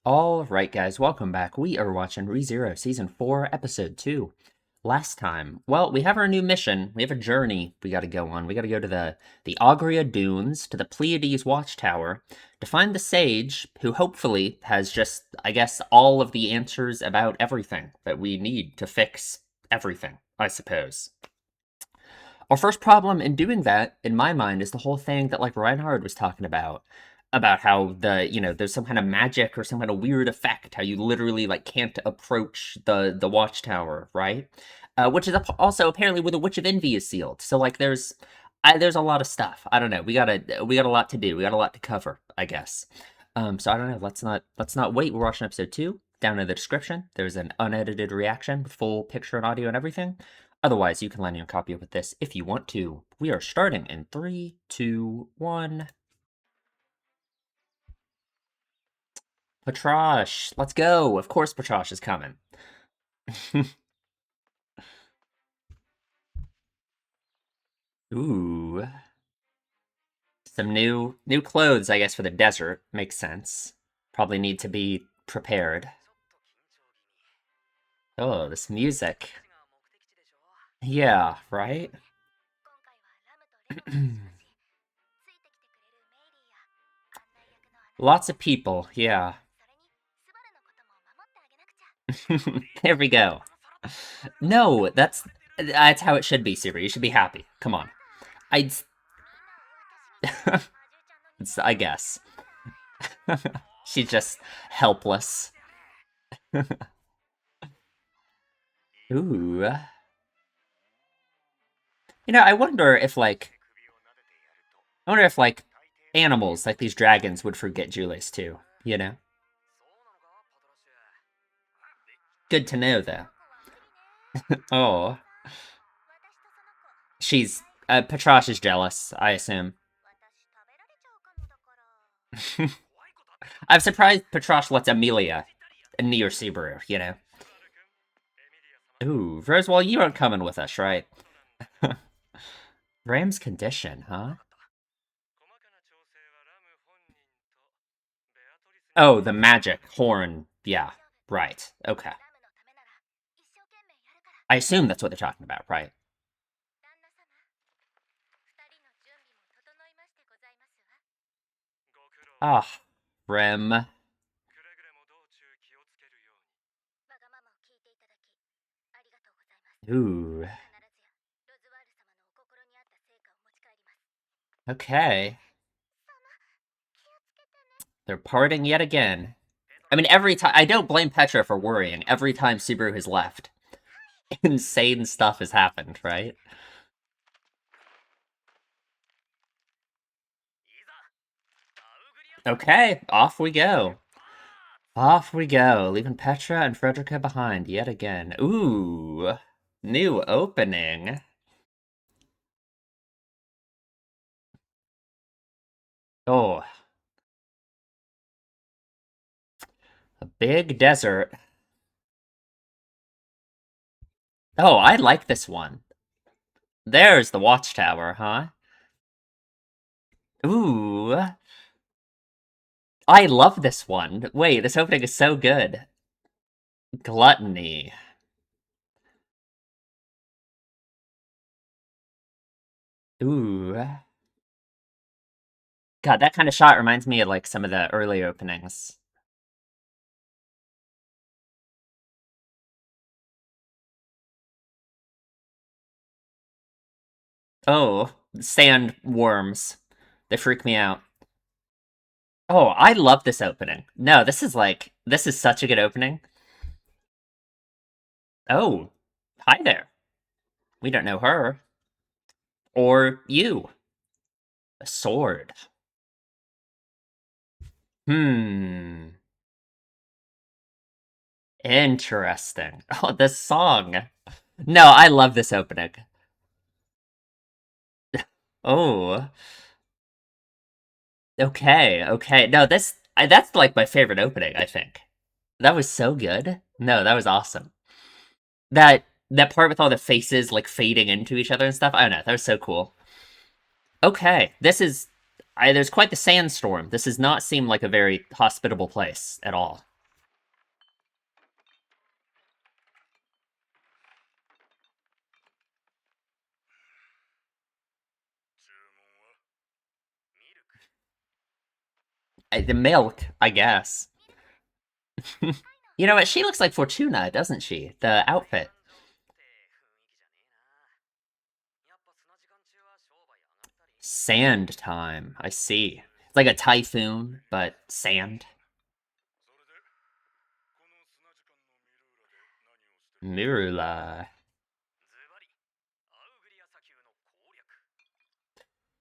Alright, guys, welcome back. We are watching ReZero Season 4, Episode 2. Last time, well, we have our new mission. We have a journey we gotta go on. We gotta go to the Agria Dunes, to the Pleiades Watchtower, to find the sage, who hopefully has just, I guess, all of the answers about everything that we need to fix everything, I suppose. Our first problem in doing that, in my mind, is the whole thing that, like, Reinhard was talking about how there's some kind of magic or some kind of weird effect, how you literally, like, can't approach the watchtower, right? Which is also apparently where the Witch of Envy is sealed. So, like, there's a lot of stuff. I don't know. We got a lot to do. We got a lot to cover, I guess. So I don't know. Let's not wait. We're watching episode 2. Down in the description, there's an unedited reaction with full picture and audio and everything. Otherwise, you can land your copy with this if you want to. We are starting in 3, 2, 1. Patrosh, let's go. Of course Patrosh is coming. Ooh. Some new clothes, I guess, for the desert. Makes sense. Probably need to be prepared. Oh, this music. Yeah, right? Lots of people, yeah. There we go. No, that's how it should be, Siri. You should be happy. Come on. I'd... I guess. She's just helpless. Ooh. I wonder if, like... animals, like these dragons, would forget Julius, too, you know? Good to know, though. Oh. She's... Patrosh is jealous, I assume. I'm surprised Patrosh lets Amelia near Subaru, you know? Ooh, Rosewall, you aren't coming with us, right? Ram's condition, huh? Oh, the magic horn. Yeah, right. Okay. I assume that's what they're talking about, right? Ah, Rem. Ooh. Okay. They're parting yet again. I mean, every time... I don't blame Petra for worrying. Every time Subaru has left, insane stuff has happened, right? Okay, off we go. Off we go, leaving Petra and Frederica behind yet again. Ooh, new opening. Oh, a big desert. Oh, I like this one. There's the watchtower, huh? Ooh. I love this one. Wait, this opening is so good. Gluttony. Ooh. God, that kind of shot reminds me of, like, some of the early openings. Oh, sandworms. They freak me out. Oh, I love this opening. No, this is such a good opening. Oh, hi there. We don't know her. Or you. A sword. Hmm. Interesting. Oh, this song. No, I love this opening. Oh. Okay, okay. No, that's like my favorite opening, I think. That was so good. No, that was awesome. That part with all the faces like fading into each other and stuff. I don't know. That was so cool. Okay, this is there's quite the sandstorm. This does not seem like a very hospitable place at all. The milk, I guess. You know what? She looks like Fortuna, doesn't she? The outfit. Sand time. I see. It's like a typhoon, but sand. Mirula.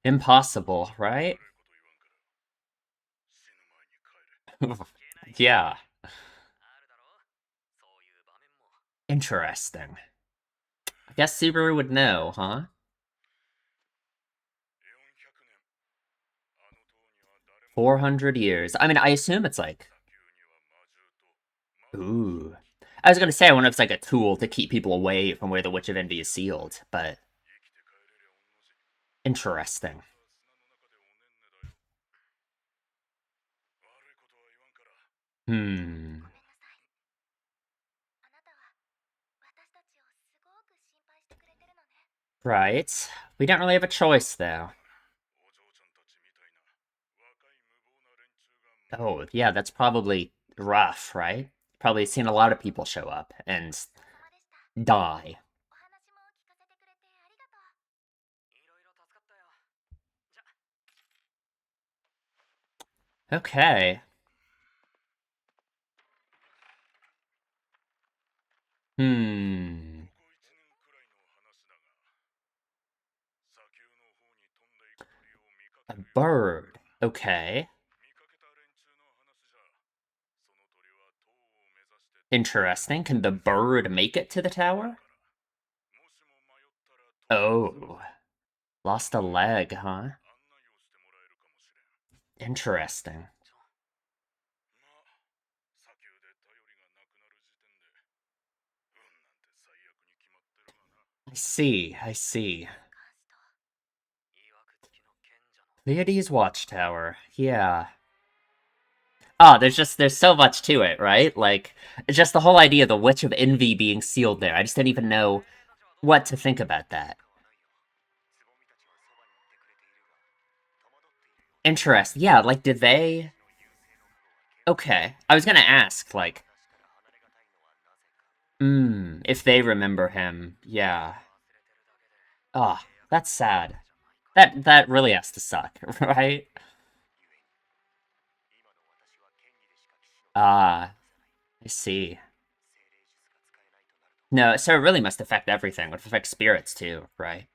Impossible, right? Yeah. Interesting. I guess Subaru would know, huh? 400 years. I mean, I assume it's like... Ooh. I was gonna say, I wonder if it's like a tool to keep people away from where the Witch of Envy is sealed, but... Interesting. Hmm. Right. We don't really have a choice, though. Oh, yeah, that's probably rough, right? Probably seen a lot of people show up and die. Okay. Hmm. A bird. Okay. Interesting. Can the bird make it to the tower? Oh. Lost a leg, huh? Interesting. I see, I see. Pleiades Watchtower. Yeah. Ah, there's so much to it, right? Like, it's just the whole idea of the Witch of Envy being sealed there. I just didn't even know what to think about that. Interest. Yeah, like, did they... Okay. I was gonna ask, like, if they remember him. Yeah. Ah, that's sad. That really has to suck, right? Ah, I see. No, so it really must affect everything. It would affect spirits too, right?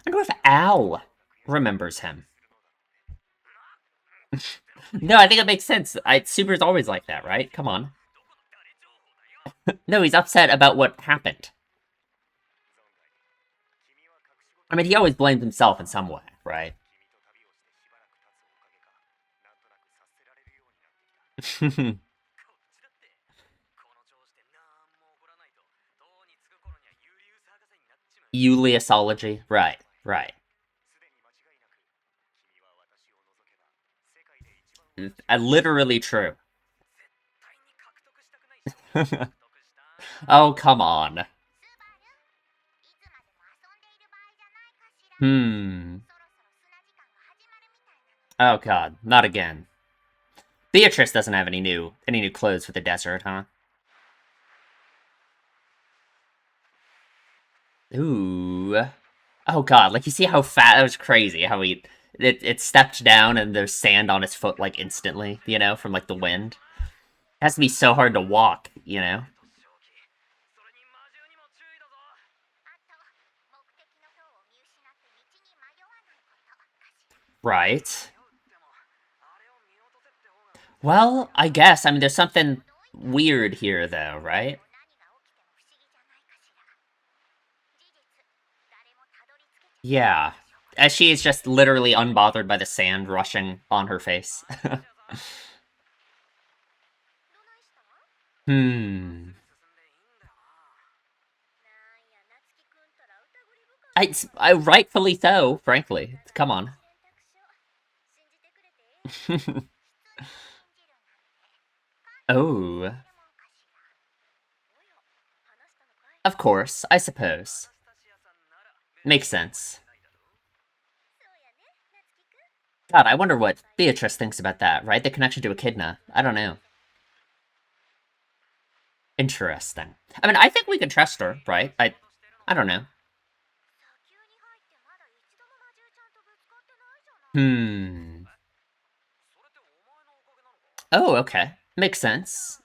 I wonder if Al remembers him. No, I think it makes sense. Super's always like that, right? Come on. No, he's upset about what happened. I mean, he always blames himself in some way, right? Euliusology. Right, right. Literally true. Oh, come on. Hmm. Oh god, not again. Beatrice doesn't have any new clothes for the desert, huh? Ooh. Oh god, like you see how fat that was crazy, how it stepped down and there's sand on his foot like instantly, from like the wind. It has to be so hard to walk. Right. Well, I guess. I mean, there's something weird here, though, right? Yeah. As she is just literally unbothered by the sand rushing on her face. Hmm. I rightfully so, frankly. Come on. Oh. Of course, I suppose. Makes sense. God, I wonder what Beatrice thinks about that, right? The connection to Echidna. I don't know. Interesting. I mean, I think we could trust her, right? I don't know. Hmm. Oh, okay. Makes sense.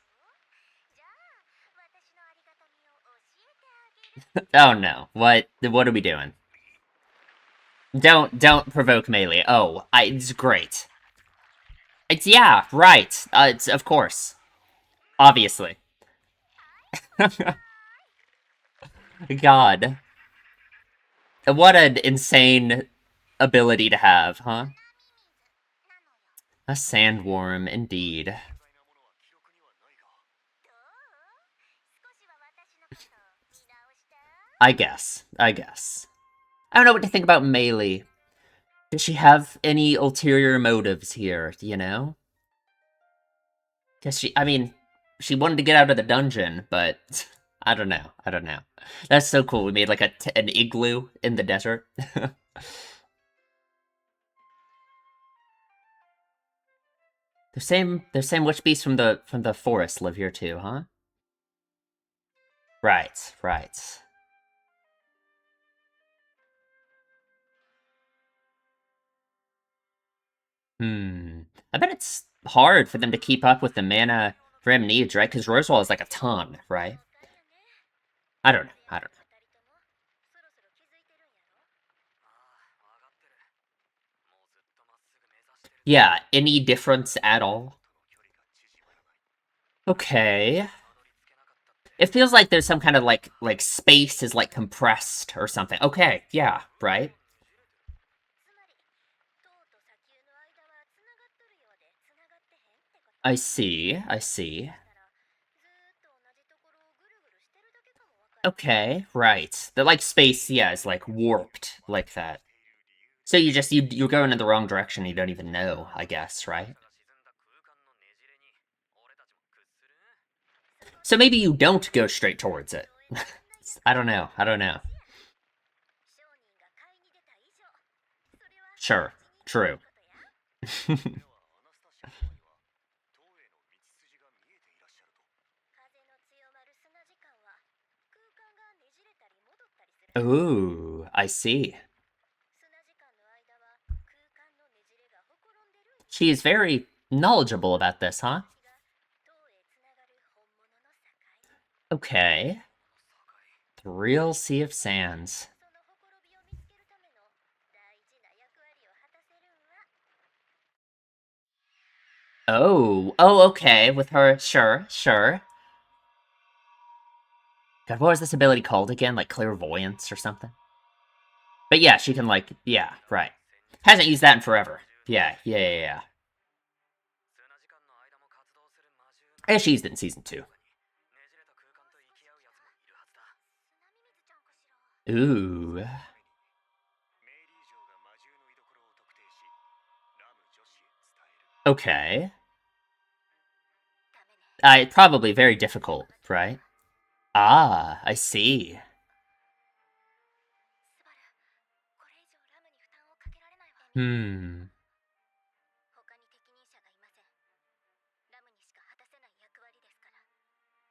Oh no. What are we doing? Don't provoke melee. Oh, it's great. It's yeah, right. It's of course. Obviously. God. What an insane ability to have, huh? A sandworm, indeed. I guess. I guess. I don't know what to think about melee. Does she have any ulterior motives here, do you know? Because I mean, she wanted to get out of the dungeon, but I don't know. I don't know. That's so cool. We made like an igloo in the desert. the same witch beasts from the forest live here too, huh? Right, right. Hmm. I bet it's hard for them to keep up with the mana Rim needs, right? Because Rosewall is like a ton, right? I don't know. I don't know. Yeah, any difference at all? Okay. It feels like there's some kind of like space is like compressed or something. Okay, yeah, right. I see. I see. Okay, right. The like space, yeah, is like warped like that. So you're going in the wrong direction. You don't even know, I guess, right? So maybe you don't go straight towards it. I don't know. I don't know. Sure. True. Ooh, I see. She is very knowledgeable about this, huh? Okay. The real Sea of Sands. Oh, okay. With her, sure, sure. God, what was this ability called again? Like clairvoyance or something? But yeah, she can like, yeah, right. Hasn't used that in forever. Yeah, yeah, yeah, yeah. She used it in season 2. Ooh. Okay. Probably very difficult, right? Ah, I see. Hmm.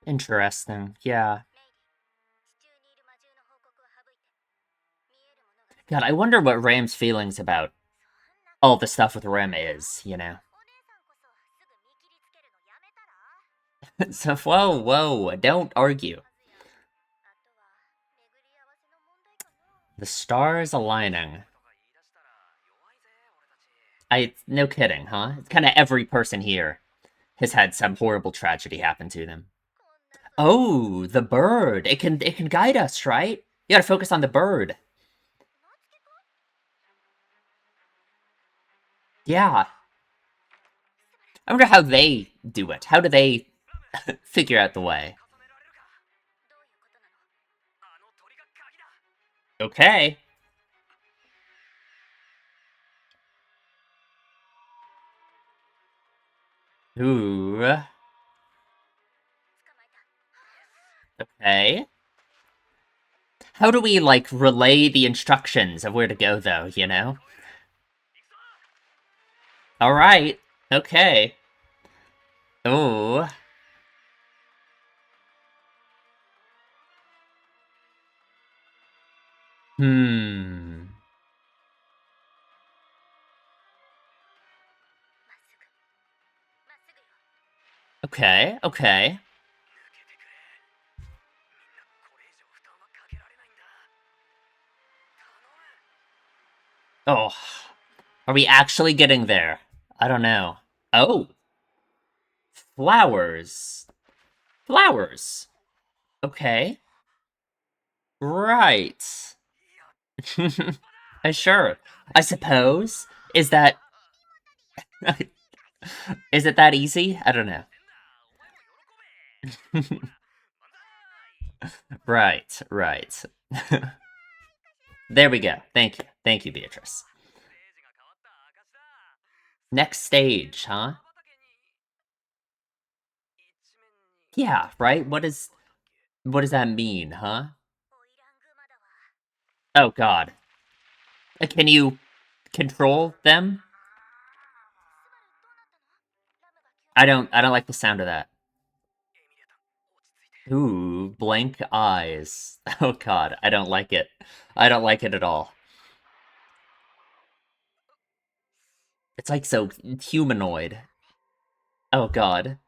Interesting. Yeah. God, I wonder what Ram's feelings about all the stuff with Ram is, you know? So, whoa, whoa, don't argue. The stars aligning. No kidding, huh? It's kind of every person here has had some horrible tragedy happen to them. Oh, the bird. It can guide us, right? You gotta focus on the bird. Yeah. I wonder how they do it. How do they figure out the way? Okay. Ooh. Okay. How do we, like, relay the instructions of where to go, though, you know? Alright. Okay. Oh. Hmm. Okay, okay. Oh. Are we actually getting there? I don't know. Oh. Flowers. Flowers. Okay. Right. Sure. I suppose. Is that... is it that easy? I don't know. Right, right. There we go. Thank you. Thank you, Beatrice. Next stage, huh? Yeah, right? What does that mean, huh? Oh god. Can you control them? I don't like the sound of that. Ooh, blank eyes. Oh god, I don't like it. I don't like it at all. It's like so humanoid. Oh god.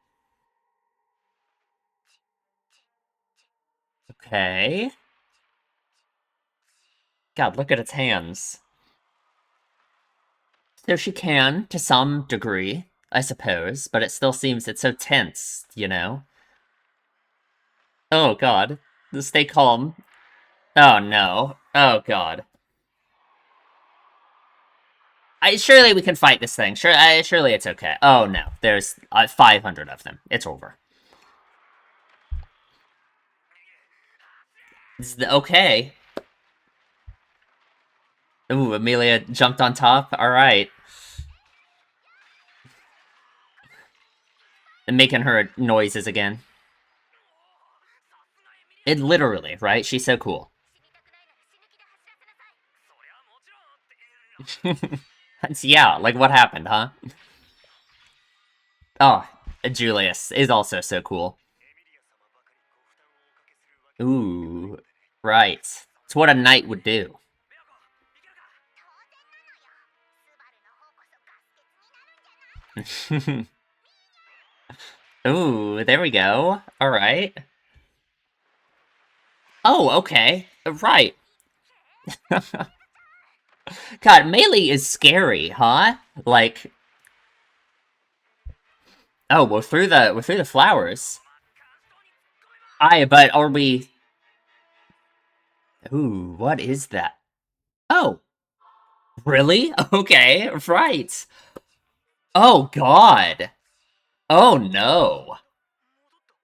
Okay. God, look at its hands. So she can, to some degree, I suppose, but it still seems it's so tense, you know? Oh god. Stay calm. Oh no. Oh god. Surely we can fight this thing. Surely it's okay. Oh no. There's 500 of them. It's over. Okay. Ooh, Amelia jumped on top. Alright. And making her noises again. It literally, right? She's so cool. Yeah, like what happened, huh? Oh, Julius is also so cool. Ooh, right. It's what a knight would do. Ooh, there we go. Alright. Oh, okay. Right. God, Melee is scary, huh? Like, oh, we're through the flowers. But are we... Ooh, what is that? Oh, really? Okay, right. Oh, God. Oh, no.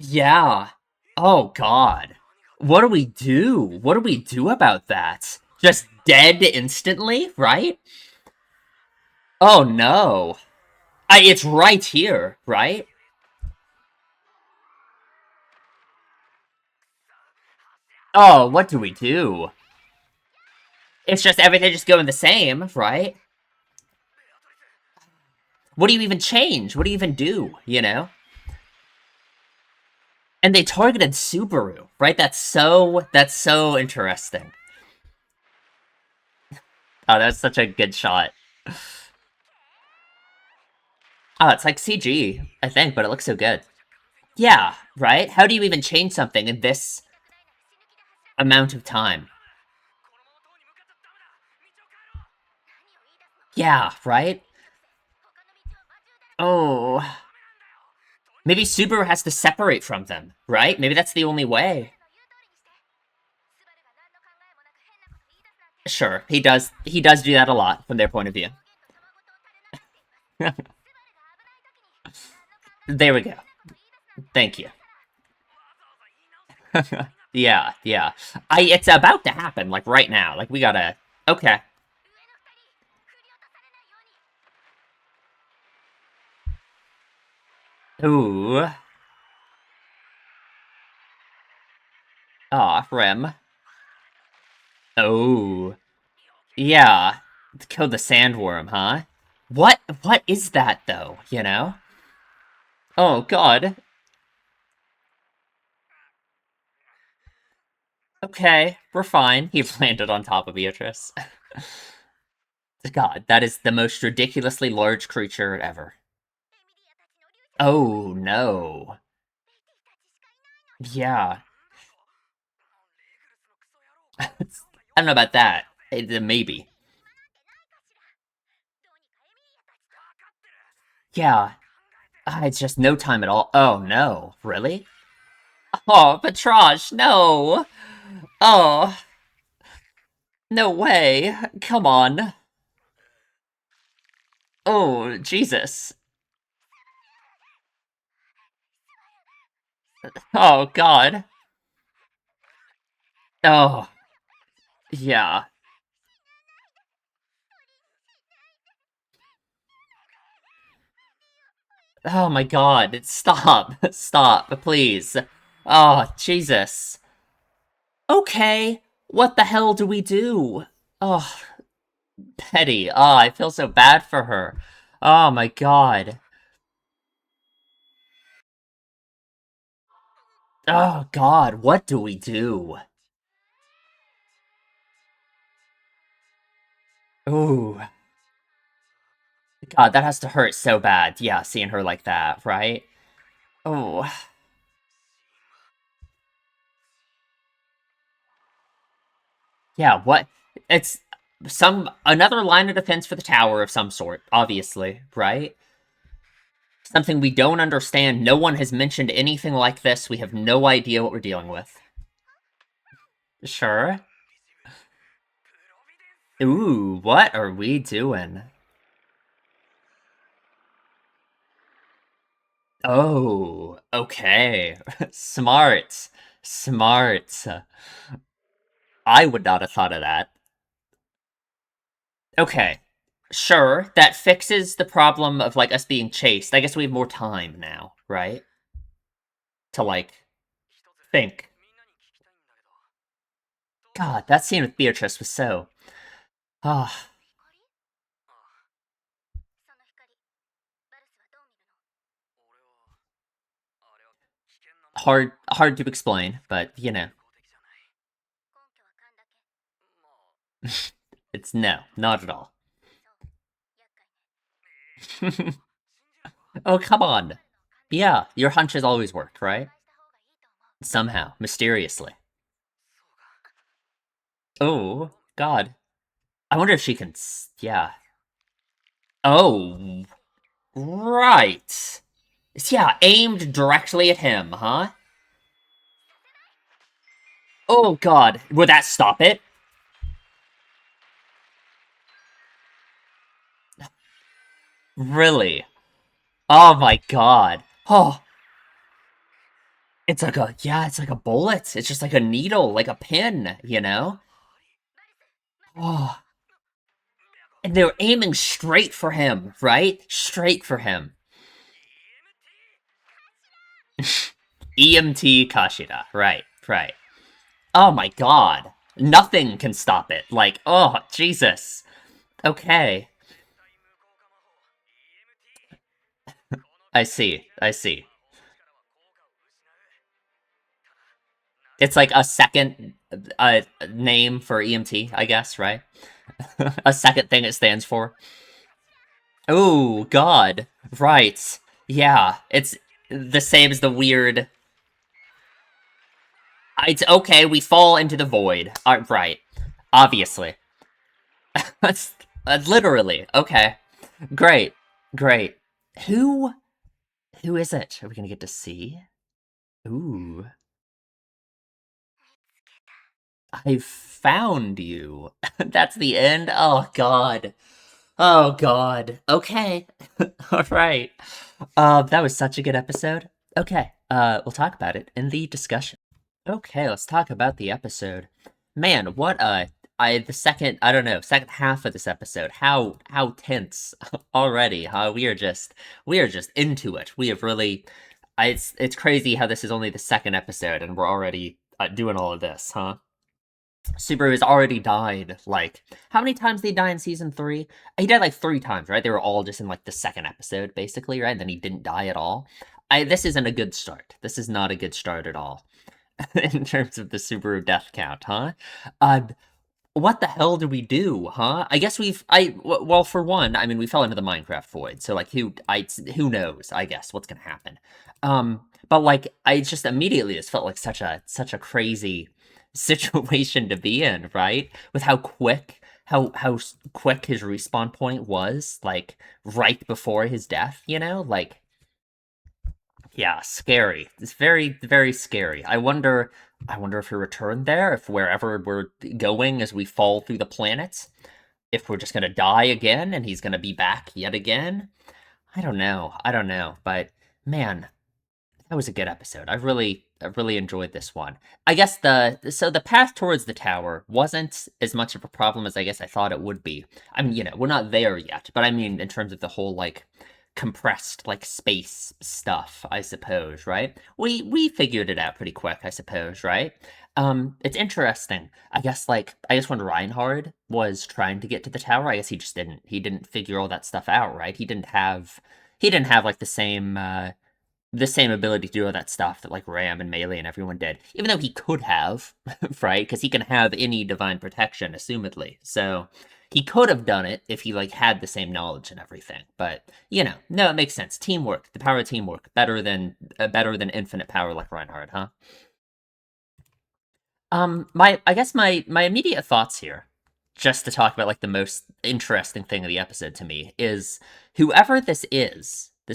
Yeah. Oh, God. What do we do? What do we do about that? Just dead instantly, right? Oh, no. It's right here, right? Oh, what do we do? It's just everything just going the same, right? What do you even change? What do you even do, you know? And they targeted Subaru, right? That's so interesting. Oh, that's such a good shot. Oh, it's like CG, I think, but it looks so good. Yeah, right? How do you even change something in this amount of time? Yeah, right? Oh, maybe Subaru has to separate from them, right? Maybe that's the only way. Sure, he does do that a lot from their point of view. There we go. Thank you. Yeah, yeah. It's about to happen, like, right now. Like, we gotta... Okay. Ooh. Aw, Rem. Oh. Yeah. Kill the sandworm, huh? What is that, though, you know? Oh, God. Okay, we're fine. He landed on top of Beatrice. God, that is the most ridiculously large creature ever. Oh, no. Yeah. I don't know about that. Maybe. Yeah. It's just no time at all. Oh, no. Really? Oh, Petraj, no! Oh, no way. Come on. Oh, Jesus. Oh, God. Oh, yeah. Oh my God. Stop. Stop, please. Oh, Jesus. Okay. What the hell do we do? Oh, Petty. Oh, I feel so bad for her. Oh my God. Oh God, what do we do? Ooh. God, that has to hurt so bad. Yeah, seeing her like that, right? Oh. Yeah, what? It's another line of defense for the tower of some sort, obviously, right? Something we don't understand. No one has mentioned anything like this. We have no idea what we're dealing with. Sure. Ooh, what are we doing? Oh, okay. Smart. Smart. I would not have thought of that. Okay. Sure, that fixes the problem of, like, us being chased. I guess we have more time now, right? To, like, think. God, that scene with Beatrice was so... Ah, hard to explain, but, you know. It's no, not at all. Oh, come on. Yeah, your hunches always worked, right? Somehow, mysteriously. Oh, God. I wonder if she can... Yeah. Oh, right. Yeah, aimed directly at him, huh? Oh, God. Would that stop it? Really? Oh, my God. Oh, it's like a... Yeah, it's like a bullet. It's just like a needle, like a pin, you know? Oh, and they're aiming straight for him, right? Straight for him. EMT Kashida. Right, right. Oh my God. Nothing can stop it. Like, oh, Jesus. Okay. I see. I see. It's like a second name for EMT, I guess, right? A second thing it stands for. Oh, God. Right. Yeah, it's the same as the weird... It's okay, we fall into the void. Right. Obviously. That's literally. Okay. Great. Great. Who who is it? Are we gonna get to see? Ooh. I found you. That's the end? Oh God. Oh God. Okay. Alright. That was such a good episode. Okay. We'll talk about it in the discussion. Okay, let's talk about the episode. Man, what the second, I don't know, second half of this episode, how tense already, huh? We are just into it. We have really it's crazy how this is only the second episode and we're already doing all of this, huh? Subaru has already died, like, how many times did he die in season 3? He died like 3 times, right? They were all just in like the second episode, basically, right? And then he didn't die at all. This isn't a good start. This is not a good start at all in terms of the Subaru death count, huh? Uh, what the hell do we do, huh? I guess well, for one, I mean, we fell into the Minecraft void, so like, who knows? I guess what's gonna happen. But like, I just immediately just felt like such a crazy situation to be in, right? With how quick, quick his respawn point was, like right before his death, like. Yeah, scary. It's very, very scary. I wonder if he returned there, if wherever we're going as we fall through the planets, if we're just gonna die again and he's gonna be back yet again. I don't know. I don't know. But man, that was a good episode. I really enjoyed this one. I guess the path towards the tower wasn't as much of a problem as I guess I thought it would be. I mean, we're not there yet, but I mean in terms of the whole like compressed like space stuff, I suppose, right? We figured it out pretty quick, I suppose, right? It's interesting. I guess when Reinhard was trying to get to the tower, I guess he didn't figure all that stuff out, right? He didn't have like the same ability to do all that stuff that like Ram and Melee and everyone did, even though he could have, right? Because he can have any divine protection, assumedly. So he could have done it if he like had the same knowledge and everything. But no, it makes sense. Teamwork, the power of teamwork, better than infinite power like Reinhardt, huh? I guess my immediate thoughts here, just to talk about like the most interesting thing of the episode to me, is whoever this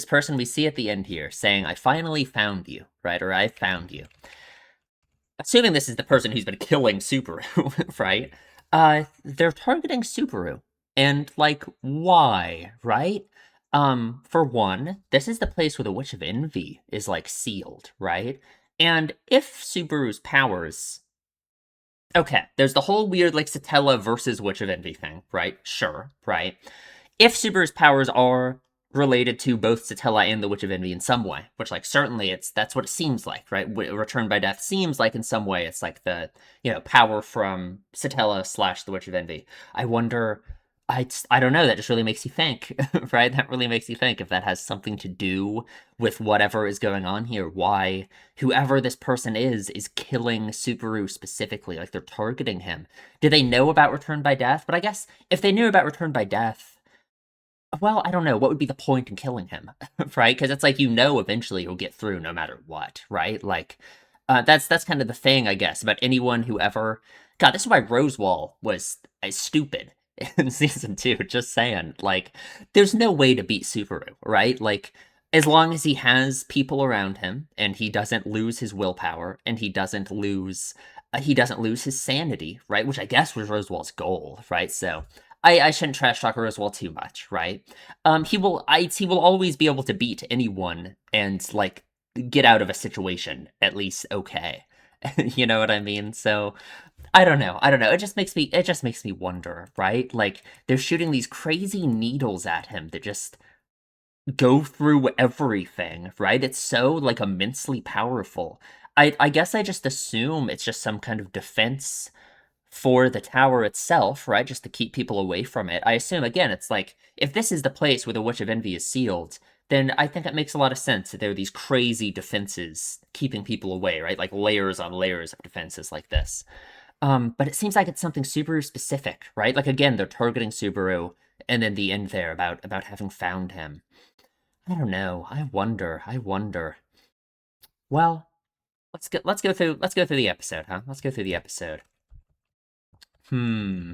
person we see at the end here saying, "I finally found you," right? Or "I found you." Assuming this is the person who's been killing Subaru, right? They're targeting Subaru. And like, why, right? For one, this is the place where the Witch of Envy is like sealed, right? And if Subaru's powers. Okay, there's the whole weird like Satella versus Witch of Envy thing, right? Sure, right? If Subaru's powers are related to both Satella and the Witch of Envy in some way, which like certainly that's what it seems like, right? Return by Death seems like in some way it's like the power from Satella slash the Witch of Envy. I wonder. I don't know. That just really makes you think, right? That really makes you think if that has something to do with whatever is going on here. Why whoever this person is killing Subaru specifically, like they're targeting him. Do they know about Return by Death? But I guess if they knew about Return by Death, well, I don't know. What would be the point in killing him, right? Because it's like eventually he'll get through no matter what, right? Like, that's kind of the thing, I guess, about anyone who ever. God, this is why Rosewall was stupid in season 2. Just saying, like, there's no way to beat Subaru, right? Like, as long as he has people around him and he doesn't lose his willpower and he doesn't lose his sanity, right? Which I guess was Rosewall's goal, right? So I shouldn't trash talk Rosewall too much, right? He will always be able to beat anyone and like get out of a situation at least okay. You know what I mean? So I don't know. I don't know. It just makes me wonder, right? Like they're shooting these crazy needles at him that just go through everything, right? It's so like immensely powerful. I guess I just assume it's just some kind of defense for the tower itself, right? Just to keep people away from it. I assume, again, it's like, if this is the place where the Witch of Envy is sealed, then I think it makes a lot of sense that there are these crazy defenses keeping people away, right? Like layers on layers of defenses like this. But it seems like it's something Subaru specific, right? Like again, they're targeting Subaru, and then the end there about having found him. I don't know. I wonder. Well, let's go through the episode, huh? Let's go through the episode. Hmm.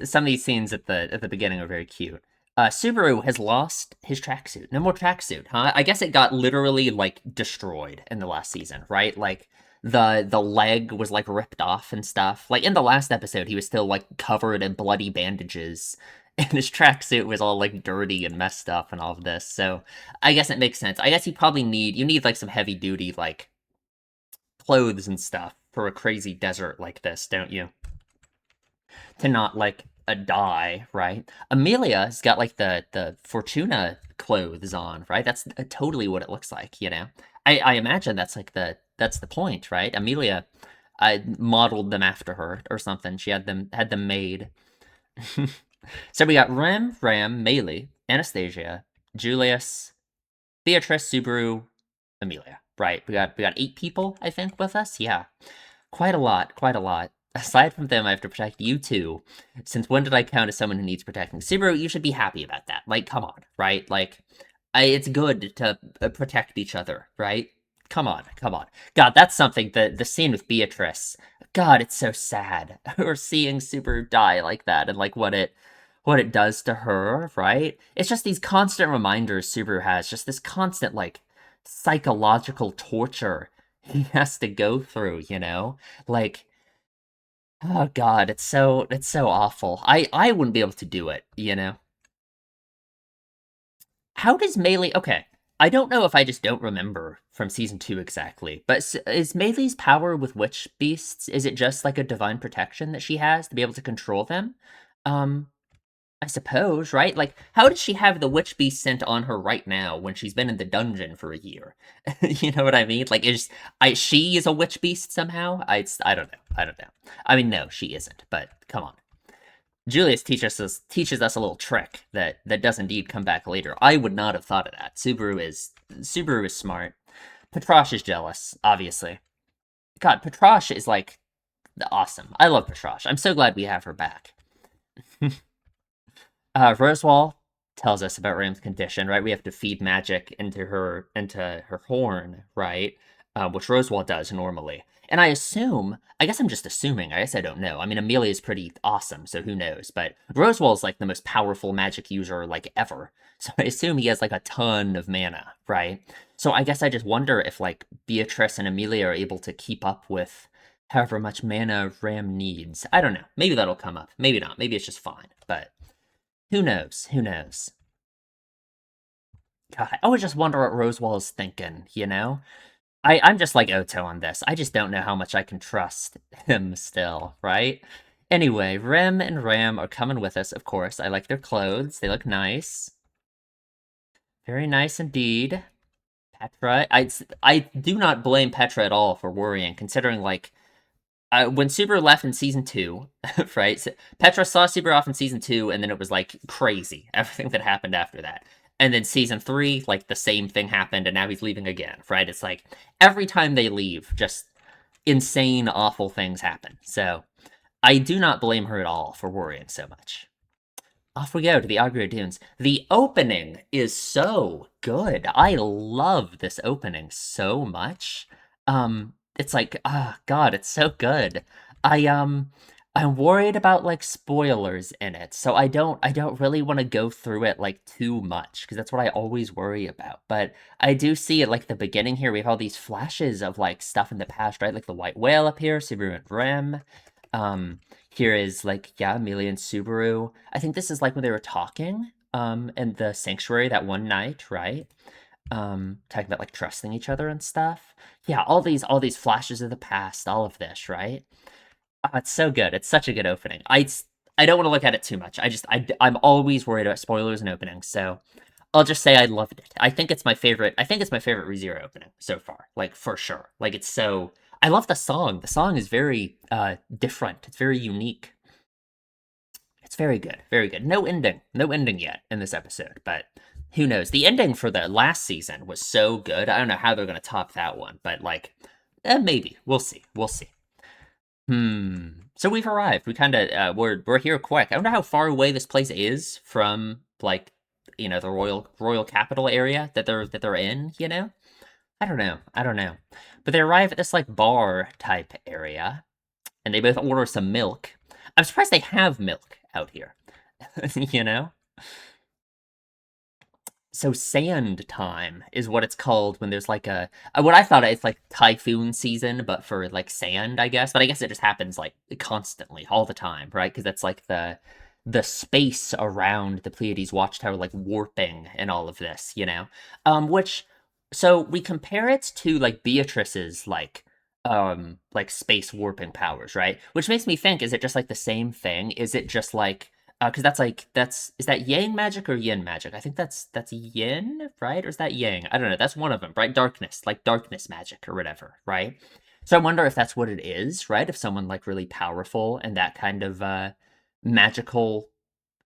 Some of these scenes at the beginning are very cute. Subaru has lost his tracksuit. No more tracksuit, huh? I guess it got literally like destroyed in the last season, right? Like the leg was like ripped off and stuff. Like in the last episode, he was still like covered in bloody bandages, and his tracksuit was all like dirty and messed up and all of this. So I guess it makes sense. I guess you need like some heavy duty like clothes and stuff for a crazy desert like this, don't you? To not like a die, right? Amelia's got like the Fortuna clothes on, right? That's totally what it looks like, you know. I imagine that's the point, right? Amelia, I modeled them after her or something. She had them made. So we got Rem, Ram, Meili, Anastasia, Julius, Beatrice, Subaru, Amelia. Right. We got 8 people, I think, with us. Yeah. Quite a lot, quite a lot. Aside from them, I have to protect you two. Since when did I count as someone who needs protecting? Subaru, you should be happy about that. Like, come on, right? Like, it's good to protect each other, right? Come on, come on. God, that's something. The scene with Beatrice. God, it's so sad. Or seeing Subaru die like that, and like what it does to her, right? It's just these constant reminders Subaru has, just this constant like psychological torture he has to go through, Like, oh god, it's so awful. I wouldn't be able to do it. How does Melee okay, I don't know if I just don't remember from season 2 exactly, but is Melee's power with witch beasts, is it just like a divine protection that she has to be able to control them? Um, I suppose, right? Like, how does she have the witch beast sent on her right now when she's been in the dungeon for a year? You know what I mean? Like, she is a witch beast somehow? I don't know. I don't know. I mean, no, she isn't. But come on, Julius teaches us a little trick that does indeed come back later. I would not have thought of that. Subaru is smart. Patrosh is jealous, obviously. God, Patrosh is like awesome. I love Patrosh. I'm so glad we have her back. Rosewall tells us about Ram's condition, right? We have to feed magic into her horn, right? Which Rosewall does normally. And I guess I'm just assuming, I guess I don't know. I mean, Amelia is pretty awesome, so who knows? But Rosewall is like the most powerful magic user like ever. So I assume he has like a ton of mana, right? So I guess I just wonder if like Beatrice and Amelia are able to keep up with however much mana Ram needs. I don't know. Maybe that'll come up. Maybe not. Maybe it's just fine. But who knows? Who knows? God, I always just wonder what Rosewall is thinking. I'm just like Oto on this. I just don't know how much I can trust him still, right? Anyway, Rem and Ram are coming with us, of course. I like their clothes. They look nice. Very nice indeed. Petra, I do not blame Petra at all for worrying, considering, like, when Subaru left in season 2, right? So Petra saw Subaru off in season 2, and then it was like crazy everything that happened after that. And then season 3, like the same thing happened, and now he's leaving again, right? It's like every time they leave, just insane, awful things happen. So I do not blame her at all for worrying so much. Off we go to the Agria Dunes. The opening is so good. I love this opening so much. It's like, God, it's so good. I I'm worried about like spoilers in it, so I don't really want to go through it like too much because that's what I always worry about. But I do see at like the beginning here, we have all these flashes of like stuff in the past, right? Like the white whale up here, Subaru and Rem. Um, Here is like, yeah, Amelia and Subaru. I think this is like when they were talking in the sanctuary that one night, right? Talking about like trusting each other and stuff. Yeah, all these flashes of the past, all of this, right? Oh, it's so good. It's such a good opening. I don't want to look at it too much. I'm always worried about spoilers and openings, so I'll just say I loved it. I think it's my favorite. I think it's my favorite ReZero opening so far, like for sure. Like it's so. I love the song. The song is very different. It's very unique. It's very good. Very good. No ending. No ending yet in this episode, but who knows? The ending for the last season was so good. I don't know how they're gonna top that one, but like, maybe we'll see. We'll see. So we've arrived. We kind of we're here quick. I wonder how far away this place is from like the royal capital area that they're in. I don't know. I don't know. But they arrive at this like bar type area, and they both order some milk. I'm surprised they have milk out here. you know. So sand time is what it's called when there's like what I thought it's like typhoon season, but for like sand, I guess. But I guess it just happens like constantly, all the time, right? Because that's like the space around the Pleiades watchtower like warping and all of this. Which so we compare it to like Beatrice's like space warping powers, right? Which makes me think, is it just like the same thing? Is it just like because is that yang magic or yin magic? I think that's yin, right? Or is that yang? I don't know. That's one of them, right? Darkness, like darkness magic or whatever, right? So I wonder if that's what it is, right? If someone like really powerful and that kind of magical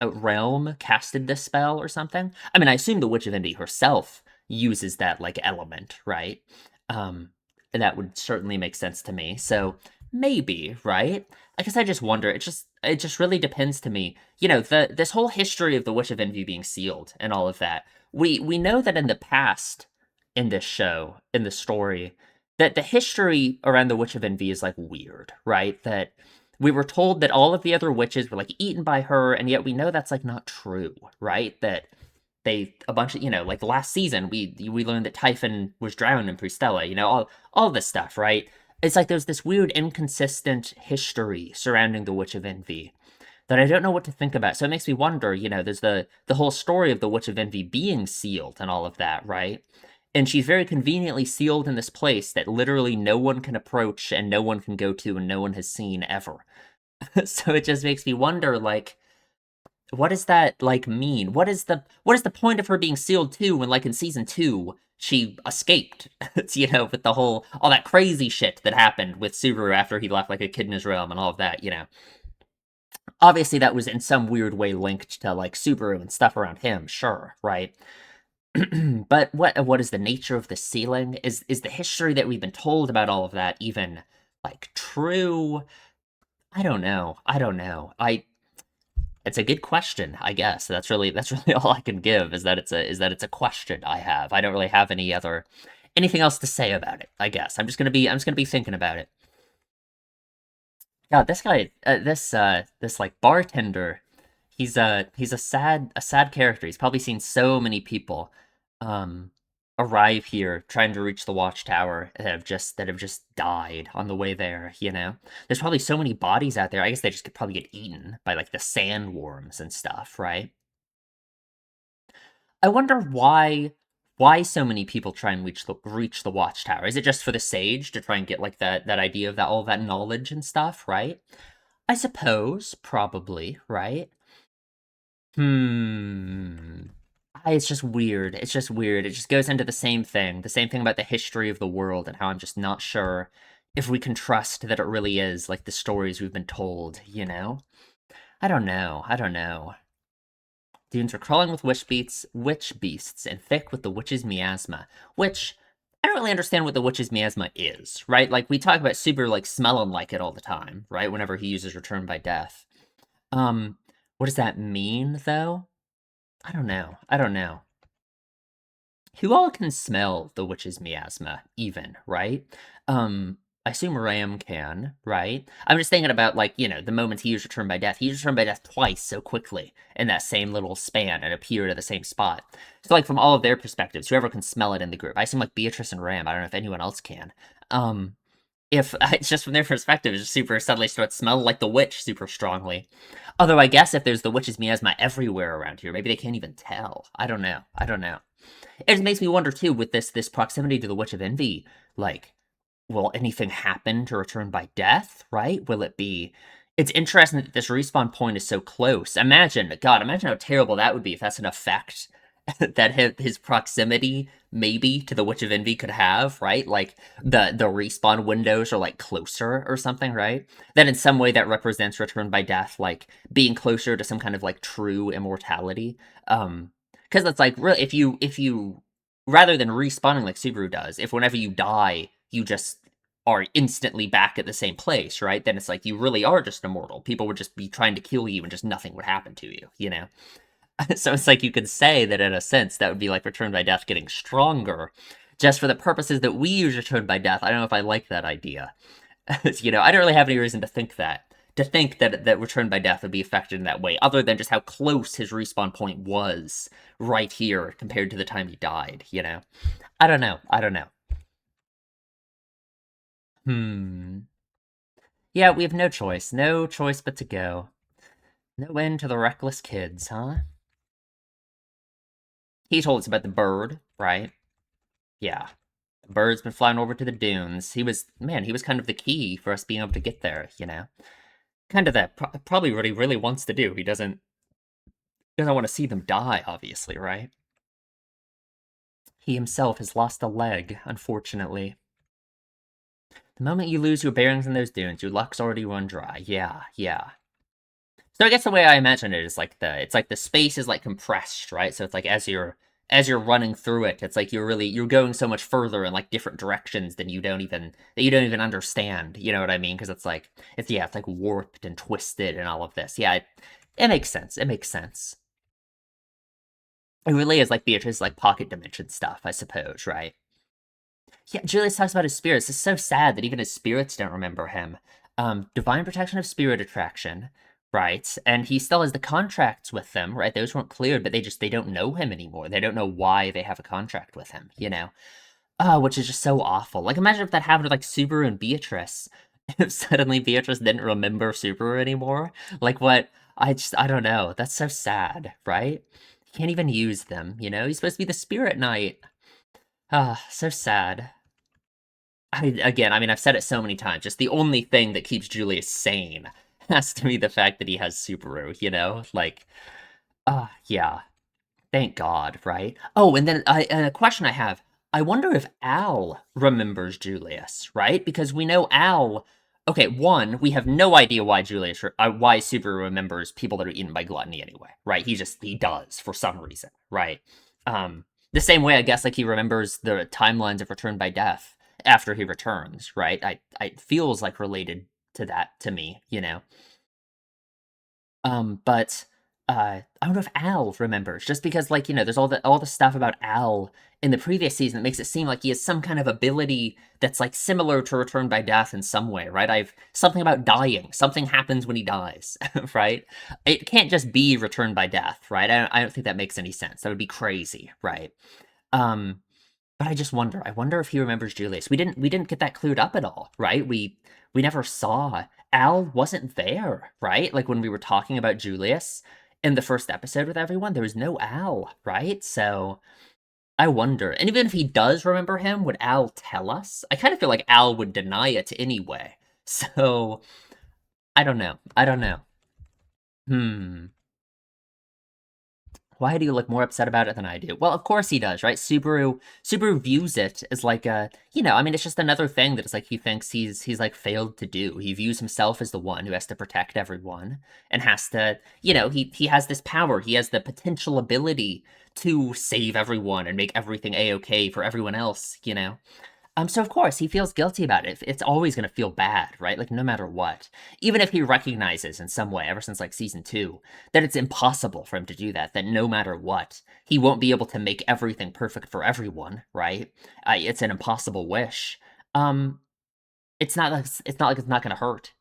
realm casted this spell or something. I mean, I assume the Witch of Indy herself uses that like element, right? Um, and that would certainly make sense to me. So maybe, right? I guess I just wonder. It just really depends to me. You know, the this whole history of the Witch of Envy being sealed and all of that. We know that in the past, in this show, in the story, that the history around the Witch of Envy is like weird, right? That we were told that all of the other witches were like eaten by her, and yet we know that's like not true, right? That they a bunch of like last season we learned that Typhon was drowned in Pristella, all this stuff, right? It's like there's this weird inconsistent history surrounding the Witch of Envy that I don't know what to think about. So it makes me wonder, there's the whole story of the Witch of Envy being sealed and all of that, right? And she's very conveniently sealed in this place that literally no one can approach and no one can go to and no one has seen ever. So it just makes me wonder, like, what does that like mean? What is the point of her being sealed too when like in season 2 she escaped? With the whole all that crazy shit that happened with Subaru after he left like a kid in his realm and all of that. Obviously that was in some weird way linked to like Subaru and stuff around him, sure, right? But what is the nature of the sealing? Is the history that we've been told about all of that even like true? I don't know. I don't know. It's a good question, I guess. That's really all I can give is that it's a question I have. I don't really have anything else to say about it, I guess. I'm just gonna be thinking about it. God, this guy, this like bartender, he's a sad character. He's probably seen so many people, um, arrive here trying to reach the watchtower that have just died on the way there. There's probably so many bodies out there. I guess they just could probably get eaten by like the sandworms and stuff, right? I wonder why so many people try and reach the watchtower. Is it just for the sage to try and get like that idea of that all that knowledge and stuff, right? I suppose, probably, right? Hmm. It's just weird. It's just weird. It just goes into the same thing about the history of the world and how I'm just not sure if we can trust that it really is like the stories we've been told. I don't know. I don't know. Dunes are crawling with witch beasts, and thick with the witch's miasma, which I don't really understand what the witch's miasma is, right? Like we talk about Super like smelling like it all the time, right? Whenever he uses return by death. Um, what does that mean though? I don't know. I don't know. Who all can smell the witch's miasma, even, right? I assume Ram can, right? I'm just thinking about, like, the moments he used Return by Death. He used Return by Death twice so quickly in that same little span and appeared at the same spot. So, like, from all of their perspectives, whoever can smell it in the group. I assume, like, Beatrice and Ram. I don't know if anyone else can. If it's just from their perspective, it's just super suddenly starts smelling like the witch super strongly. Although I guess if there's the witch's miasma everywhere around here, maybe they can't even tell. I don't know. I don't know. It makes me wonder too, with this proximity to the Witch of Envy, like, will anything happen to Return by Death, right? Will it be... It's interesting that this respawn point is so close. Imagine how terrible that would be if that's an effect that his proximity, maybe, to the Witch of Envy could have, right? Like, the respawn windows are, like, closer or something, right? That in some way that represents Return by Death, like, being closer to some kind of, like, true immortality. Because it's like, really, if you rather than respawning like Subaru does, if whenever you die, you just are instantly back at the same place, right? Then it's like you really are just immortal. People would just be trying to kill you and just nothing would happen to you. So it's like you could say that in a sense that would be like Return by Death getting stronger, just for the purposes that we use Return by Death. I don't know if I like that idea. I don't really have any reason to think that. To think that Return by Death would be affected in that way, other than just how close his respawn point was right here compared to the time he died. I don't know. I don't know. Hmm. Yeah, we have no choice. No choice but to go. No end to the reckless kids, huh? He told us about the bird, right? Yeah. The bird's been flying over to the dunes. He was kind of the key for us being able to get there. Kind of that probably what he really wants to do. He doesn't want to see them die, obviously, right? He himself has lost a leg, unfortunately. The moment you lose your bearings in those dunes, your luck's already run dry. Yeah, yeah. So I guess the way I imagine it is like it's like the space is like compressed, right? So it's like as you're running through it, it's like you're going so much further in like different directions than you don't even understand. You know what I mean? Because it's like warped and twisted and all of this. Yeah, it makes sense. It makes sense. It really is like Beatrice's like pocket dimension stuff, I suppose, right? Yeah, Julius talks about his spirits. It's so sad that even his spirits don't remember him. Divine protection of spirit attraction, right? And he still has the contracts with them, right? Those weren't cleared, but they don't know him anymore. They don't know why they have a contract with him, you know? Which is just so awful. Like, imagine if that happened to like Subaru and Beatrice. If suddenly Beatrice didn't remember Subaru anymore. Like what I don't know. That's so sad, right? You can't even use them, you know? He's supposed to be the spirit knight. So sad. Again, I mean, I've said it so many times. Just the only thing that keeps Julius sane has to be the fact that he has Subaru, you know? Like, yeah. Thank God, right? Oh, and then a question I have. I wonder if Al remembers Julius, right? Because we know Al. Okay, one, we have no idea why Subaru remembers people that are eaten by gluttony anyway, right? He does for some reason, right? The same way, I guess, like he remembers the timelines of Return by Death after he returns, right? It feels like related to that to me, you know. But I don't know if Al remembers, just because like, you know, there's all the stuff about Al in the previous season that makes it seem like he has some kind of ability that's like similar to Return by Death in some way, right? I've something about dying. Something happens when he dies, right? It can't just be Return by Death, right? I don't think that makes any sense. That would be crazy, right? Um, but I just wonder. I wonder if he remembers Julius. We didn't get that cleared up at all, right? We never saw. Al wasn't there, right? Like when we were talking about Julius in the first episode with everyone, there was no Al, right? So I wonder. And even if he does remember him, would Al tell us? I kind of feel like Al would deny it anyway. So I don't know. I don't know. Hmm. Why do you look more upset about it than I do? Well, of course he does, right? Subaru views it as like I mean, it's just another thing that it's like he thinks he's like failed to do. He views himself as the one who has to protect everyone and has to, he has this power. He has the potential ability to save everyone and make everything a-okay for everyone else, you know? So of course he feels guilty about it. It's always gonna feel bad, right? Like no matter what. Even if he recognizes in some way, ever since like season 2, that it's impossible for him to do that, that no matter what, he won't be able to make everything perfect for everyone, right? It's an impossible wish. Um, it's not like it's not gonna hurt,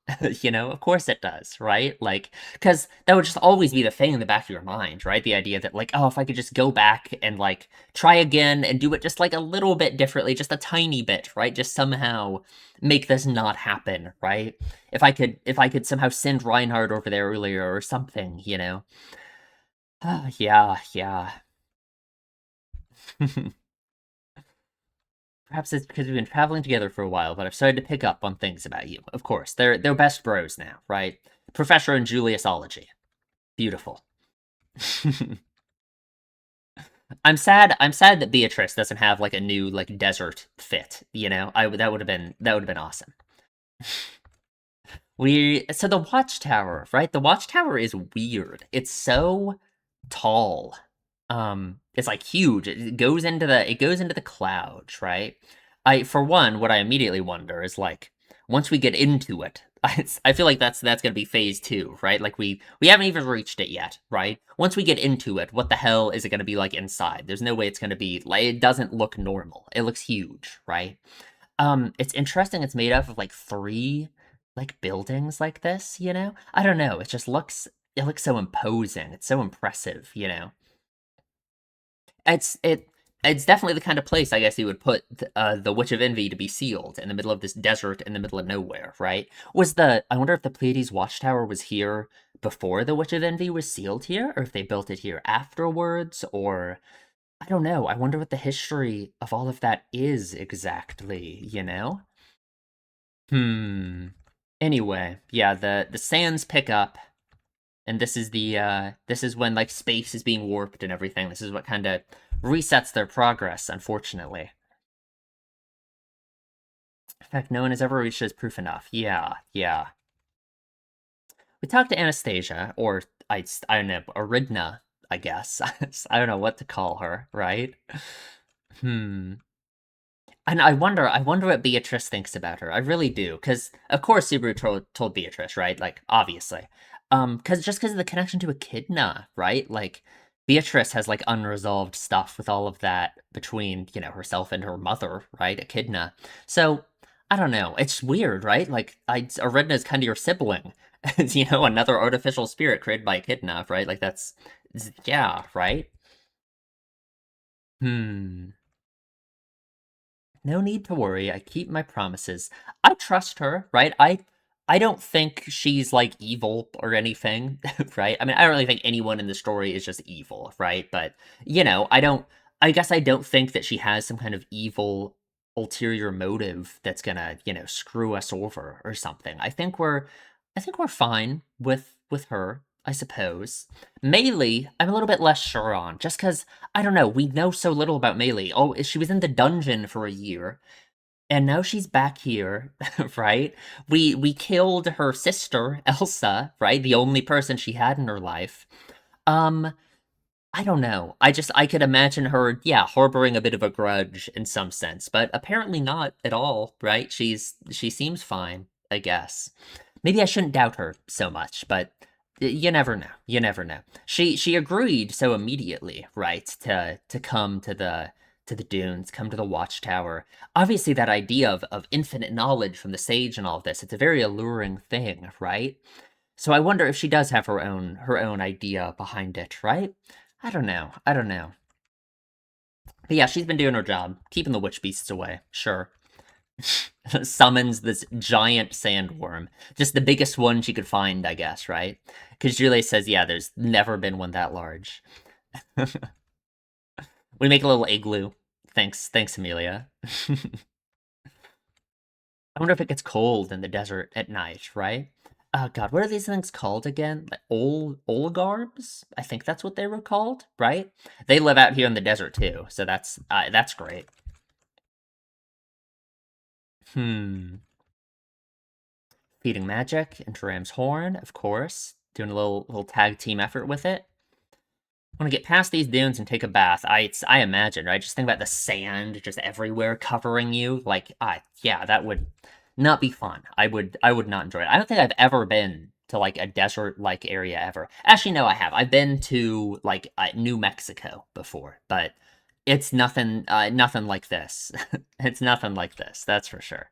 you know? Of course it does, right? Like, because that would just always be the thing in the back of your mind, right? The idea that like, oh, if I could just go back and like try again and do it just like a little bit differently, just a tiny bit, right? Just somehow make this not happen, right? If I could somehow send Reinhard over there earlier or something, you know? Yeah, yeah. Perhaps it's because we've been traveling together for a while, but I've started to pick up on things about you. Of course, they're best bros now, right? Professor in Juliusology. Beautiful. I'm sad that Beatrice doesn't have like a new like desert fit, you know? That would have been awesome. So the watchtower, right? The watchtower is weird. It's so tall. It's like huge. It goes into the clouds, right? For one, what I immediately wonder is like once we get into it, I feel like that's gonna be phase 2, right? Like we haven't even reached it yet, right? Once we get into it, what the hell is it gonna be like inside? There's no way it's gonna be like it doesn't look normal. It looks huge, right? It's interesting. It's made up of like 3 like buildings like this, you know? I don't know. It looks so imposing. It's so impressive, you know? It's it it's definitely the kind of place I guess you would put the Witch of Envy to be sealed in the middle of this desert in the middle of nowhere, right? I wonder if the Pleiades Watchtower was here before the Witch of Envy was sealed here, or if they built it here afterwards, or I don't know. I wonder what the history of all of that is exactly, you know? Hmm. Anyway, yeah, the sands pick up, and this is when like space is being warped and everything. This is what kind of resets their progress, unfortunately. In fact, no one has ever reached as proof enough. Yeah, yeah. We talked to Anastasia, or I don't know, Aridna, I guess. I don't know what to call her, right? Hmm. And I wonder what Beatrice thinks about her. I really do, because of course Subaru told Beatrice, right? Like obviously, because of the connection to Echidna, right? Like Beatrice has like unresolved stuff with all of that between herself and her mother, right? Echidna. So I don't know. It's weird, right? Like Aridna's kind of your sibling, another artificial spirit created by Echidna, right? Like yeah, right? Hmm. No need to worry. I keep my promises. I trust her, right? I don't think she's like evil or anything, right? I mean, I don't really think anyone in the story is just evil, right? But, I guess I don't think that she has some kind of evil ulterior motive that's gonna, screw us over or something. I think we're fine with her, I suppose. Maylee, I'm a little bit less sure on, just because I don't know. We know so little about Melee. Oh, she was in the dungeon for a year, and now she's back here, right? We killed her sister, Elsa, right? The only person she had in her life. Um, I don't know. I could imagine her, yeah, harboring a bit of a grudge in some sense, but apparently not at all, right? She seems fine, I guess. Maybe I shouldn't doubt her so much, but you never know. You never know. She agreed so immediately, right, to come to the dunes, come to the watchtower. Obviously that idea of infinite knowledge from the sage and all of this, it's a very alluring thing, right? So I wonder if she does have her own idea behind it, right? I don't know. I don't know. But yeah, she's been doing her job, keeping the witch beasts away. Sure. Summons this giant sandworm. Just the biggest one she could find, I guess, right? Because Julie says, yeah, there's never been one that large. We make a little igloo. Thanks, Amelia. I wonder if it gets cold in the desert at night, right? Oh god, what are these things called again? Like oligarbs? I think that's what they were called, right? They live out here in the desert too, so that's great. Hmm. Feeding magic into Ram's horn, of course. Doing a little tag team effort with it. I want to get past these dunes and take a bath. I imagine, right? Just think about the sand just everywhere covering you. Like, yeah, that would not be fun. I would not enjoy it. I don't think I've ever been to like a desert like area ever. Actually, no, I have. I've been to like New Mexico before, but it's nothing like this. It's nothing like this. That's for sure.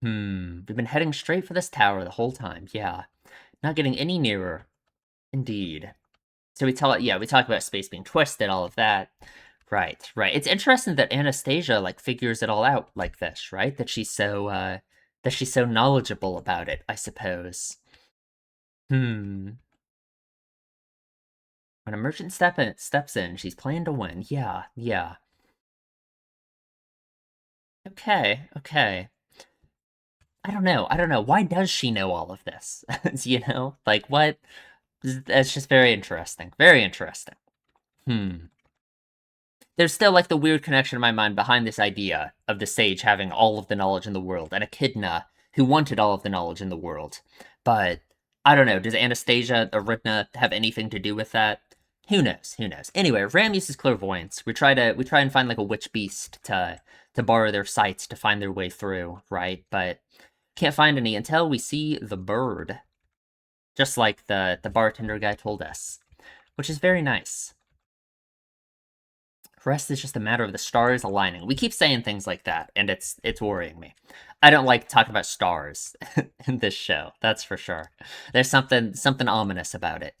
We've been heading straight for this tower the whole time. Yeah, not getting any nearer. Indeed. So we talk about space being twisted, all of that. Right, right. It's interesting that Anastasia like figures it all out like this, right? That she's so knowledgeable about it, I suppose. Hmm. When a merchant steps in, she's playing to win. Yeah, yeah. Okay, okay. I don't know. I don't know. Why does she know all of this? Like what? That's just very interesting. Very interesting. Hmm. There's still like the weird connection in my mind behind this idea of the sage having all of the knowledge in the world and Echidna who wanted all of the knowledge in the world. But I don't know. Does Anastasia or Ripna have anything to do with that? Who knows? Who knows? Anyway, Ram uses clairvoyance. We try and find like a witch beast to borrow their sights to find their way through, right? But can't find any until we see the bird, just like the bartender guy told us, which is very nice. Rest is just a matter of the stars aligning. We keep saying things like that, and it's worrying me. I don't like talking about stars in this show. That's for sure. There's something ominous about it.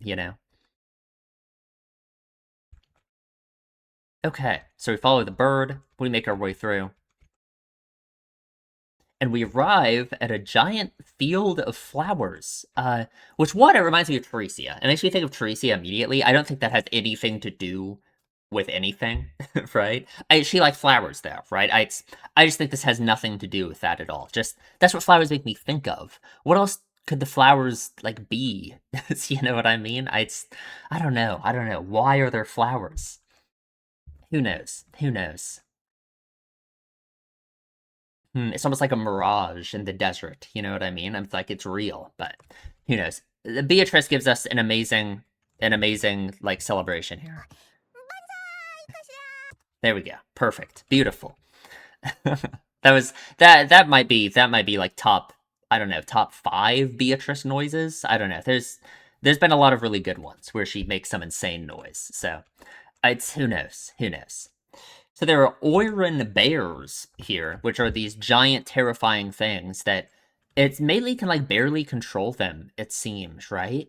Okay, so we follow the bird. We make our way through, and we arrive at a giant field of flowers. Which one? It reminds me of Teresia. It makes me think of Teresia immediately. I don't think that has anything to do with anything, right? She likes flowers though, right? I just think this has nothing to do with that at all. Just that's what flowers make me think of. What else could the flowers like be? You know what I mean? I don't know. I don't know. Why are there flowers? Who knows? Who knows? It's almost like a mirage in the desert. You know what I mean? I'm like it's real, but who knows? Beatrice gives us an amazing like celebration here. There we go. Perfect. Beautiful. That was that might be like top I don't know, top 5 Beatrice noises. I don't know. There's been a lot of really good ones where she makes some insane noise. So it's who knows? Who knows? So there are Oiran bears here, which are these giant, terrifying things that it's mainly can like barely control them. It seems right,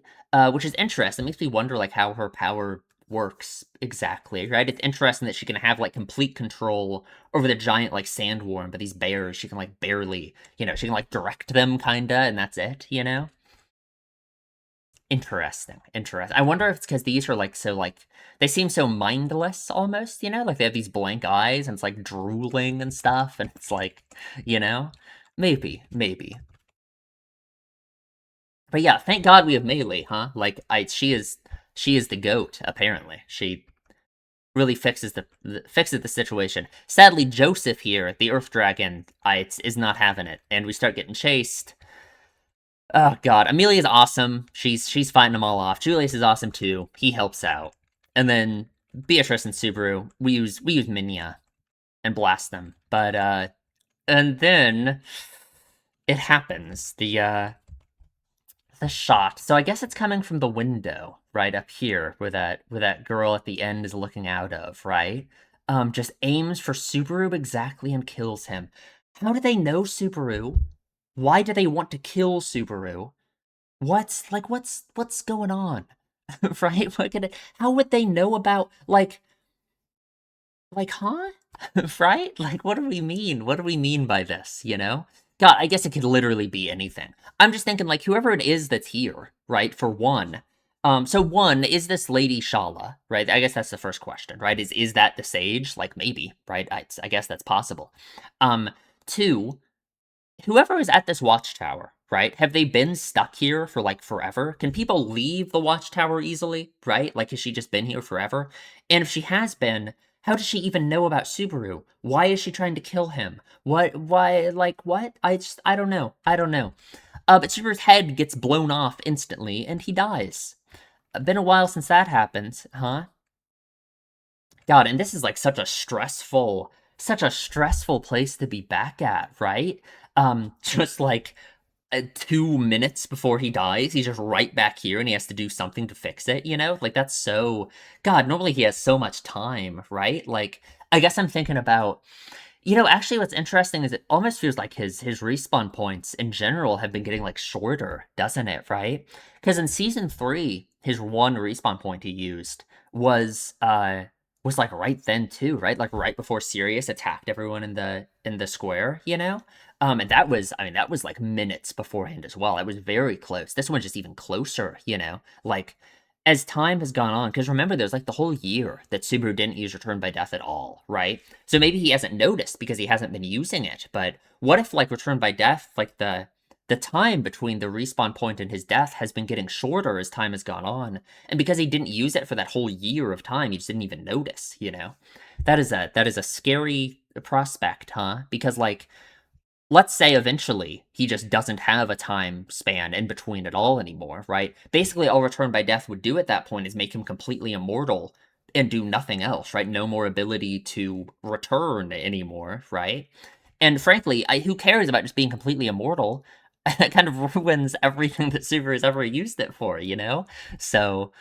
which is interesting. It makes me wonder like how her power works exactly. Right? It's interesting that she can have like complete control over the giant like sandworm, but these bears she can like barely, she can like direct them kinda, and that's it. Interesting. Interesting. I wonder if it's because these are like so like they seem so mindless almost, like they have these blank eyes and it's like drooling and stuff, and it's like, you know, maybe, maybe. But yeah, thank God we have Melee, huh? Like she is the goat. Apparently, she really fixes the situation. Sadly, Joseph here, the Earth Dragon, is not having it, and we start getting chased. Oh god, Amelia's awesome. She's fighting them all off. Julius is awesome too. He helps out. And then Beatrice and Subaru, we use Minya and blast them. But and then it happens. The shot. So I guess it's coming from the window right up here where that girl at the end is looking out of, right? Just aims for Subaru exactly and kills him. How do they know Subaru? Why do they want to kill Subaru? What's going on? Right? How would they know about huh? Right? Like what do we mean? What do we mean by this, God, I guess it could literally be anything. I'm just thinking like whoever it is that's here, right? For one. So one, is this Lady Shala, right? I guess that's the first question, right? Is that the sage? Like maybe, right? I guess that's possible. Two, whoever is at this watchtower, right? Have they been stuck here for like forever? Can people leave the watchtower easily, right? Like, has she just been here forever? And if she has been, how does she even know about Subaru? Why is she trying to kill him? Why, like, what? I don't know. I don't know. But Subaru's head gets blown off instantly and he dies. Been a while since that happened, huh? God, and this is like such a stressful place to be back at, right? Just like 2 minutes before he dies, he's just right back here and he has to do something to fix it, Like that's so God, normally he has so much time, right? Like I guess I'm thinking about actually what's interesting is it almost feels like his respawn points in general have been getting like shorter, doesn't it, right? Because in season 3, his one respawn point he used was like right then too, right? Like right before Sirius attacked everyone in the square, And that was I mean that was like minutes beforehand as well. It was very close. This one's just even closer. Like as time has gone on, because remember, there's like the whole year that Subaru didn't use Return by Death at all, right? So maybe he hasn't noticed because he hasn't been using it. But what if like Return by Death, like the time between the respawn point and his death has been getting shorter as time has gone on, and because he didn't use it for that whole year of time, he just didn't even notice. That is a scary prospect, huh? Because like let's say eventually he just doesn't have a time span in between at all anymore, right? Basically, all Return by Death would do at that point is make him completely immortal and do nothing else, right? No more ability to return anymore, right? And frankly, who cares about just being completely immortal? That kind of ruins everything that Super has ever used it for? So,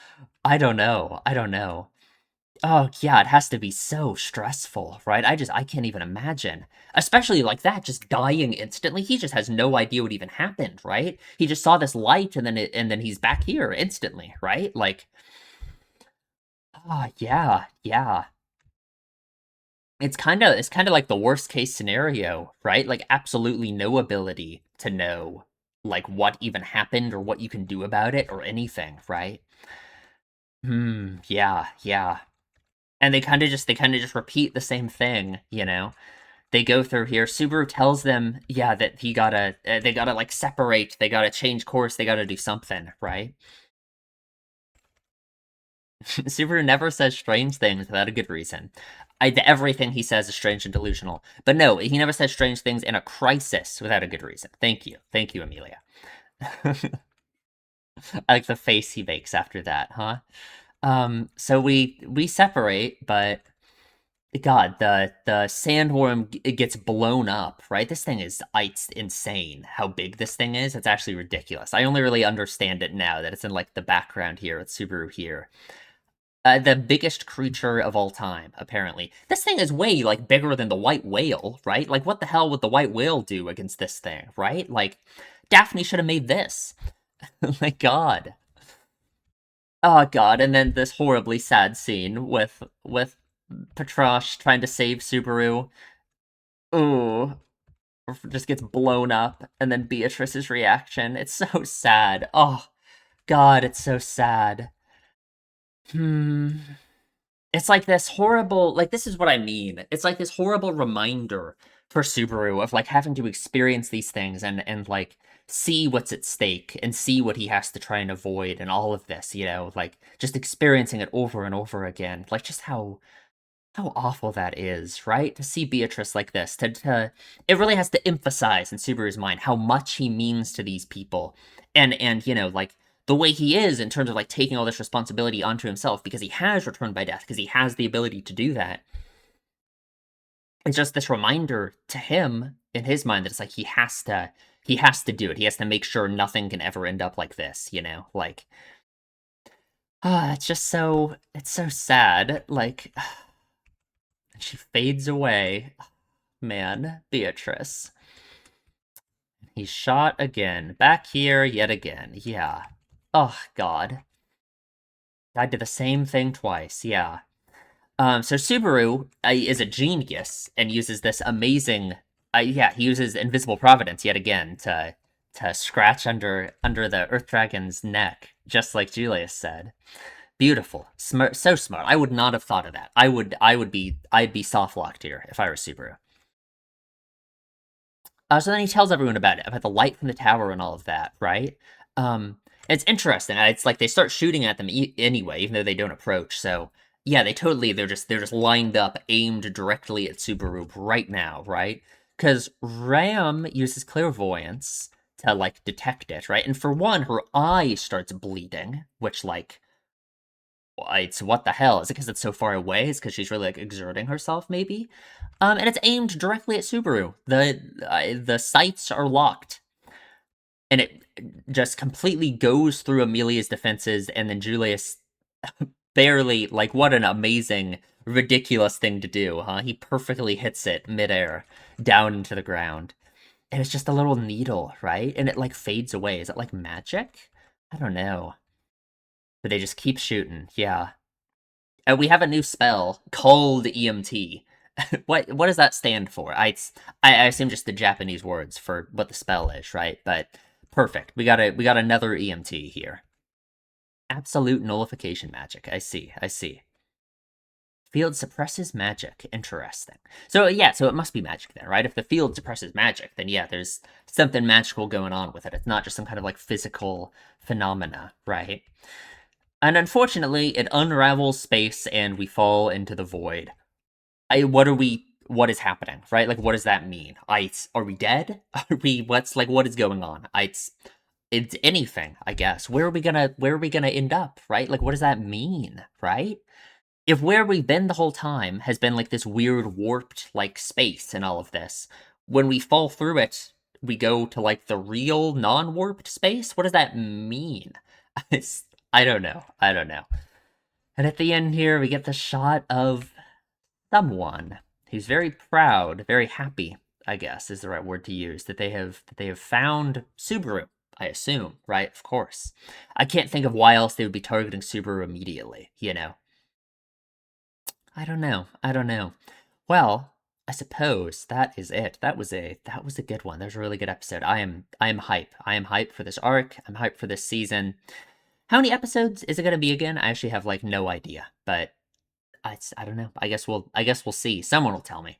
I don't know. I don't know. Oh, yeah, it has to be so stressful, right? I can't even imagine. Especially like that, just dying instantly. He just has no idea what even happened, right? He just saw this light and then he's back here instantly, right? Like, yeah, yeah. It's kind of like the worst case scenario, right? Like absolutely no ability to know like what even happened or what you can do about it or anything, right? Yeah, yeah. And they kind of just repeat the same thing. They go through here. Subaru tells them, yeah, that they gotta like separate, they gotta change course, they gotta do something, right? Subaru never says strange things without a good reason. everything he says is strange and delusional. But no, he never says strange things in a crisis without a good reason. Thank you, Amelia. I like the face he makes after that, huh? So we separate, but God, the sandworm it gets blown up, right? This thing is it's insane how big this thing is. It's actually ridiculous. I only really understand it now that it's in like the background here with Subaru here. The biggest creature of all time, apparently. This thing is way like bigger than the white whale, right? Like what the hell would the white whale do against this thing, right? Like Daphne should have made this. My God. Oh God, and then this horribly sad scene with Patrash trying to save Subaru. Ooh, just gets blown up, and then Beatrice's reaction. It's so sad. Oh God, it's so sad. Hmm. It's like this horrible, like this is what I mean. It's like this horrible reminder for Subaru of like having to experience these things and like see what's at stake and see what he has to try and avoid and all of this, you know, like just experiencing it over and over again. Like just how awful that is, right? To see Beatrice like this, to it really has to emphasize in Subaru's mind how much he means to these people. And you know, like the way he is in terms of like taking all this responsibility onto himself because he has returned by death, because he has the ability to do that. It's just this reminder to him in his mind that it's like he has to do it. He has to make sure nothing can ever end up like this, you know? Like it's just it's so sad. Like she fades away. Man, Beatrice. He's shot again. Back here yet again. Yeah. Oh, God. I did the same thing twice. Yeah. So Subaru is a genius and uses this amazing... yeah, he uses Invisible Providence yet again to scratch under the Earth Dragon's neck, just like Julius said. Beautiful. Smart, so smart. I would not have thought of that. I'd be soft locked here if I were Subaru. So then he tells everyone about it, about the light from the tower and all of that, right? It's interesting. It's like they start shooting at them anyway, even though they don't approach. So yeah, they're just lined up, aimed directly at Subaru right now, right? Because Ram uses clairvoyance to like detect it, right? And for one, her eye starts bleeding, which like it's what the hell? Is it because it's so far away? Is because she's really like exerting herself, maybe? And it's aimed directly at Subaru. The sights are locked, and it just completely goes through Amelia's defenses, and then Julius barely like what an amazing, ridiculous thing to do, huh? He perfectly hits it midair down into the ground, and it's just a little needle, right? And it like fades away. Is it like magic? I don't know. But they just keep shooting. Yeah. We have a new spell called EMT. What does that stand for? I assume just the Japanese words for what the spell is, right? But perfect. We got another EMT here. Absolute nullification magic. I see. Field suppresses magic. Interesting. So yeah, so it must be magic then, right? If the field suppresses magic, then yeah, there's something magical going on with it. It's not just some kind of like physical phenomena, right? And unfortunately, it unravels space and we fall into the void. What is happening, right? Like, what does that mean? Are we dead? What is going on? It's anything, I guess. Where are we gonna end up, right? Like, what does that mean, right? If where we've been the whole time has been like this weird warped like space and all of this, when we fall through it, we go to like the real non-warped space? What does that mean? I don't know. And at the end here, we get the shot of someone who's very proud, very happy, I guess is the right word to use, that they have found Subaru, I assume, right? Of course. I can't think of why else they would be targeting Subaru immediately, you know? I don't know. Well, I suppose that is it. That was a good one. That was a really good episode. I am hype. I am hype for this arc. I'm hyped for this season. How many episodes is it going to be again? I actually have like no idea, but I don't know. I guess we'll see. Someone will tell me.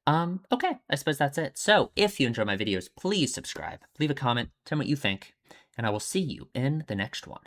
Okay, I suppose that's it. So, if you enjoy my videos, please subscribe, leave a comment, tell me what you think, and I will see you in the next one.